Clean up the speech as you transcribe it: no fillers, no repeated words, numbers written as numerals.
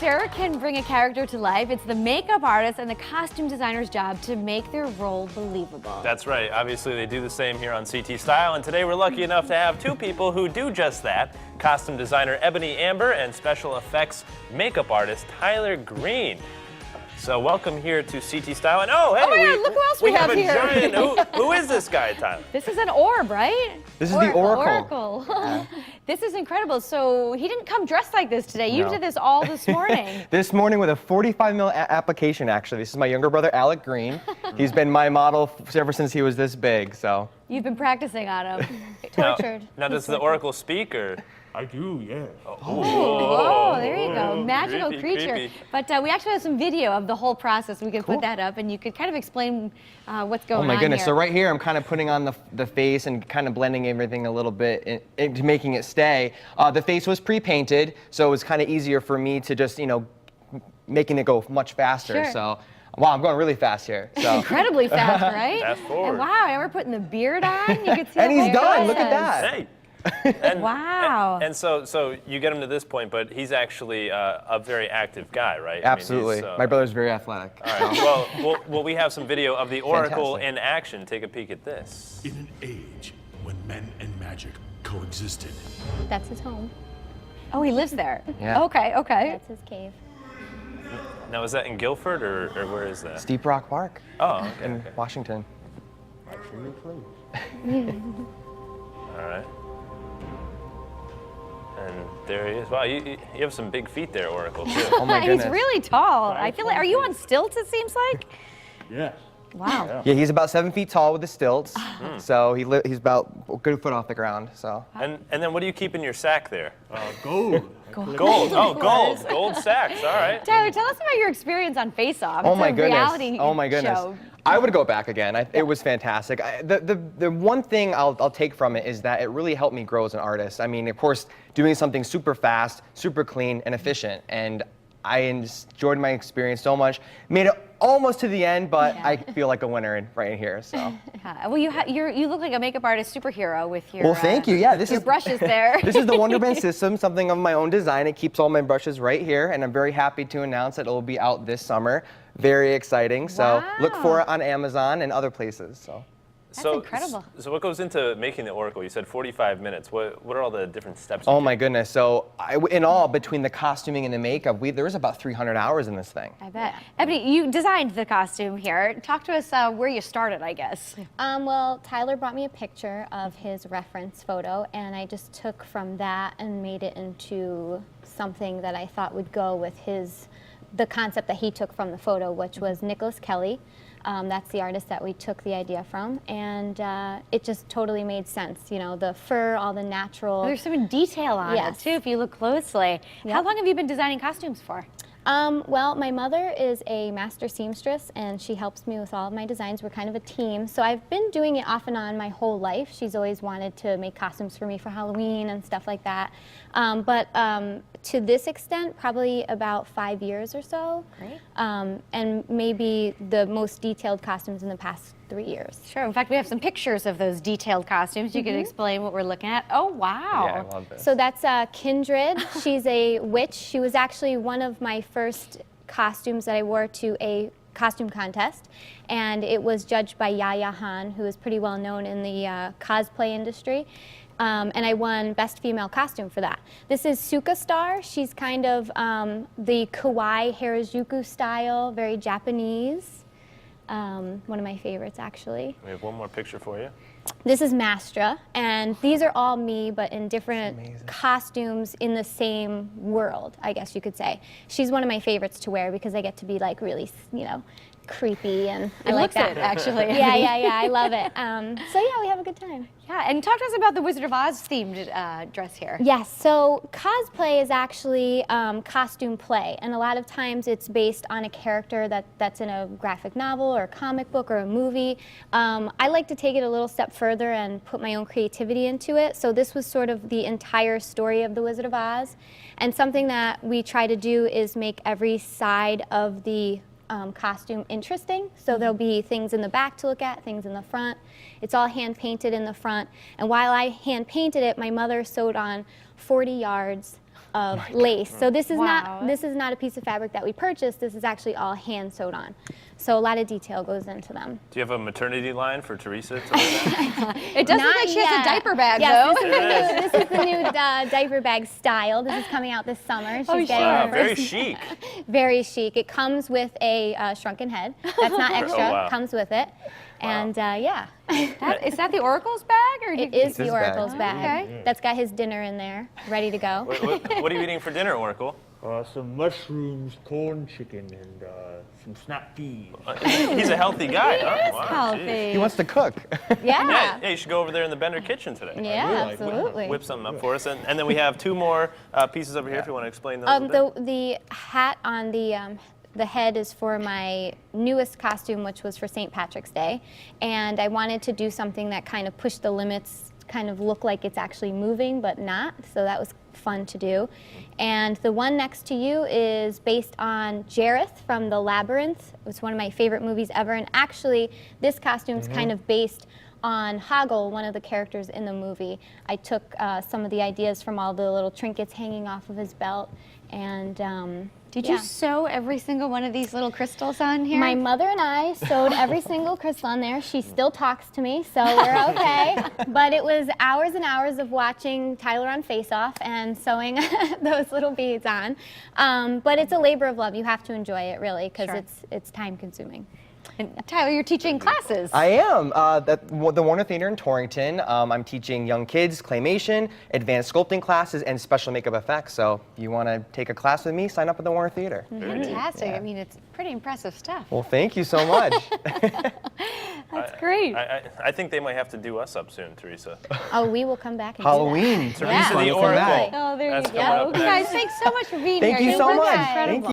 actor can bring a character to life, it's the makeup artist and the costume designer's job to make their role believable. That's right. Obviously, they do the same here on CT Style, and today we're lucky enough to have two people who do just that. Costume designer Ebony Amber and special effects makeup artist Tyler Green. So welcome here to CT Style. And oh, hey, my God, look who else we have a here. giant. Who is this guy, Tyler? This is an orb, right? This is the Oracle. Oracle. This is incredible. So he didn't come dressed like this today. You did this all this morning. This morning with a 45 mil application, actually. This is my younger brother, Alec Green. He's been my model ever since he was this big, so. You've been practicing on him. Tortured. Now does the Oracle speak, or? I do, yeah. Oh, there you go. Magical creature. Creepy. But we actually have some video of the whole process. We could put that up, and you could kind of explain what's going on. Oh my goodness. Here. So right here, I'm kind of putting on the face and kind of blending everything a little bit into making it stay. The face was pre-painted, so it was kind of easier for me to just, making it go much faster. Sure. So, wow, I'm going really fast here. So. Incredibly fast, right? Fast forward. And wow, and we're putting the beard on. You can see And the he's whole done. Look process. at that. Hey. And, Wow. And so you get him to this point, but he's actually a very active guy, right? Absolutely. I mean, My brother's very athletic. All right. Well, we have some video of the Oracle Fantastic. in action. Take a peek at this. In an age when men and magic coexisted, That's his home. Oh, he lives there. Yeah. Okay. That's his cave. Now, is that in Guilford, or where is that? Steep Rock Park Oh, okay. in Washington. All right. And there he is. Wow, you have some big feet there, Oracle, too. Oh my goodness. He's really tall. I feel like, are you on stilts, it seems like? yes. Wow. Yeah, he's about 7 feet tall with the stilts. So he's about a good foot off the ground. So. And then what do you keep in your sack there? Gold. Gold. Oh, gold. Gold sacks. All right. Tyler, tell us about your experience on Face Off. Oh It's my a goodness. reality Oh my goodness. show. I would go back again. It was fantastic. The one thing I'll take from it is that it really helped me grow as an artist. I mean, of course, doing something super fast, super clean, and efficient. And I enjoyed my experience so much. Made it almost to the end, but I feel like a winner right in here. So. Well, you look like a makeup artist superhero with your Well, thank you. Yeah, this your is brushes there. This is the Wonderband system, something of my own design. It keeps all my brushes right here, and I'm very happy to announce that it will be out this summer. Very exciting. So look Wow. for it on Amazon and other places. So. That's incredible. So what goes into making the Oracle? You said 45 minutes. What are all the different steps? Oh my goodness. So in all, between the costuming and the makeup, there was about 300 hours in this thing. I bet. Ebony, you designed the costume here. Talk to us where you started, I guess. Well, Tyler brought me a picture of his reference photo, and I just took from that and made it into something that I thought would go with the concept that he took from the photo, which was Nicholas Kelly. That's the artist that we took the idea from, and it just totally made sense. The fur, all the natural. There's some detail on it, too, if you look closely. Yep. How long have you been designing costumes for? Well, my mother is a master seamstress, and she helps me with all of my designs. We're kind of a team, so I've been doing it off and on my whole life. She's always wanted to make costumes for me for Halloween and stuff like that. But to this extent, probably about 5 years or so. Great. And maybe the most detailed costumes in the past 3 years. Sure. In fact, we have some pictures of those detailed costumes. You could explain what we're looking at. Oh, wow. Yeah, I love this. So that's Kindred. She's a witch. She was actually one of my first costumes that I wore to a costume contest, and it was judged by Yaya Han, who is pretty well known in the cosplay industry. And I won Best Female Costume for that. This is Suka Star. She's kind of the kawaii Harajuku style, very Japanese. One of my favorites, actually. We have one more picture for you. This is Mastra, and these are all me, but in different costumes in the same world, I guess you could say. She's one of my favorites to wear because I get to be like really, creepy, and I like that. It, actually. Yeah, I love it. So yeah, we have a good time. Yeah, and talk to us about the Wizard of Oz themed dress here. Yes, so cosplay is actually costume play, and a lot of times it's based on a character that's in a graphic novel or a comic book or a movie. I like to take it a little step further and put my own creativity into it, so this was sort of the entire story of the Wizard of Oz, and something that we try to do is make every side of the costume interesting. So there'll be things in the back to look at, things in the front. It's all hand painted in the front. And while I hand painted it, my mother sewed on 40 yards of lace. So this is Wow. not a piece of fabric that we purchased. This is actually all hand sewed on. So a lot of detail goes into them. Do you have a maternity line for Teresa to wear that? It does look Not like she has yet. a diaper bag, Yes, though. this is the new diaper bag style. This is coming out this summer. She's getting Wow, her very first- chic. Very chic. It comes with a shrunken head. That's not extra. Oh, wow. Comes with it. And yeah, Is that the Oracle's bag? Or it is the his bag. Oracle's bag. Okay. That's got his dinner in there, ready to go. What are you eating for dinner, Oracle? Some mushrooms, corn chicken, and some snap peas. He's a healthy guy, huh? It's Wow, healthy. geez. He wants to cook. Yeah. Yeah, you should go over there in the Bender kitchen today. Yeah, absolutely. Whip something up for us. And then we have two more pieces over here if you want to explain those a bit. The hat on the head is for my newest costume, which was for St. Patrick's Day. And I wanted to do something that kind of pushed the limits, kind of look like it's actually moving, but not. So that was fun to do. And the one next to you is based on Jareth from The Labyrinth. It was one of my favorite movies ever. And actually, this costume is kind of based on Hoggle, one of the characters in the movie. I took some of the ideas from all the little trinkets hanging off of his belt. And Did yeah. you sew every single one of these little crystals on here? My mother and I sewed every single crystal on there. She still talks to me, so we're okay. But it was hours and hours of watching Tyler on Face Off and sewing those little beads on. But it's a labor of love. You have to enjoy it, really, because Sure. it's time consuming. And Tyler, you're teaching classes. I am. At the Warner Theater in Torrington. I'm teaching young kids claymation, advanced sculpting classes, and special makeup effects. So if you want to take a class with me, sign up at the Warner Theater. Fantastic. I mean, it's pretty impressive stuff. Well, thank you so much. That's great. I think they might have to do us up soon, Teresa. Oh, we will come back and Halloween. Teresa the Welcome Oracle. back. Oh, there That's you coming up go. next. Guys, thanks so much for being Thank here. you so were much. incredible. Thank you.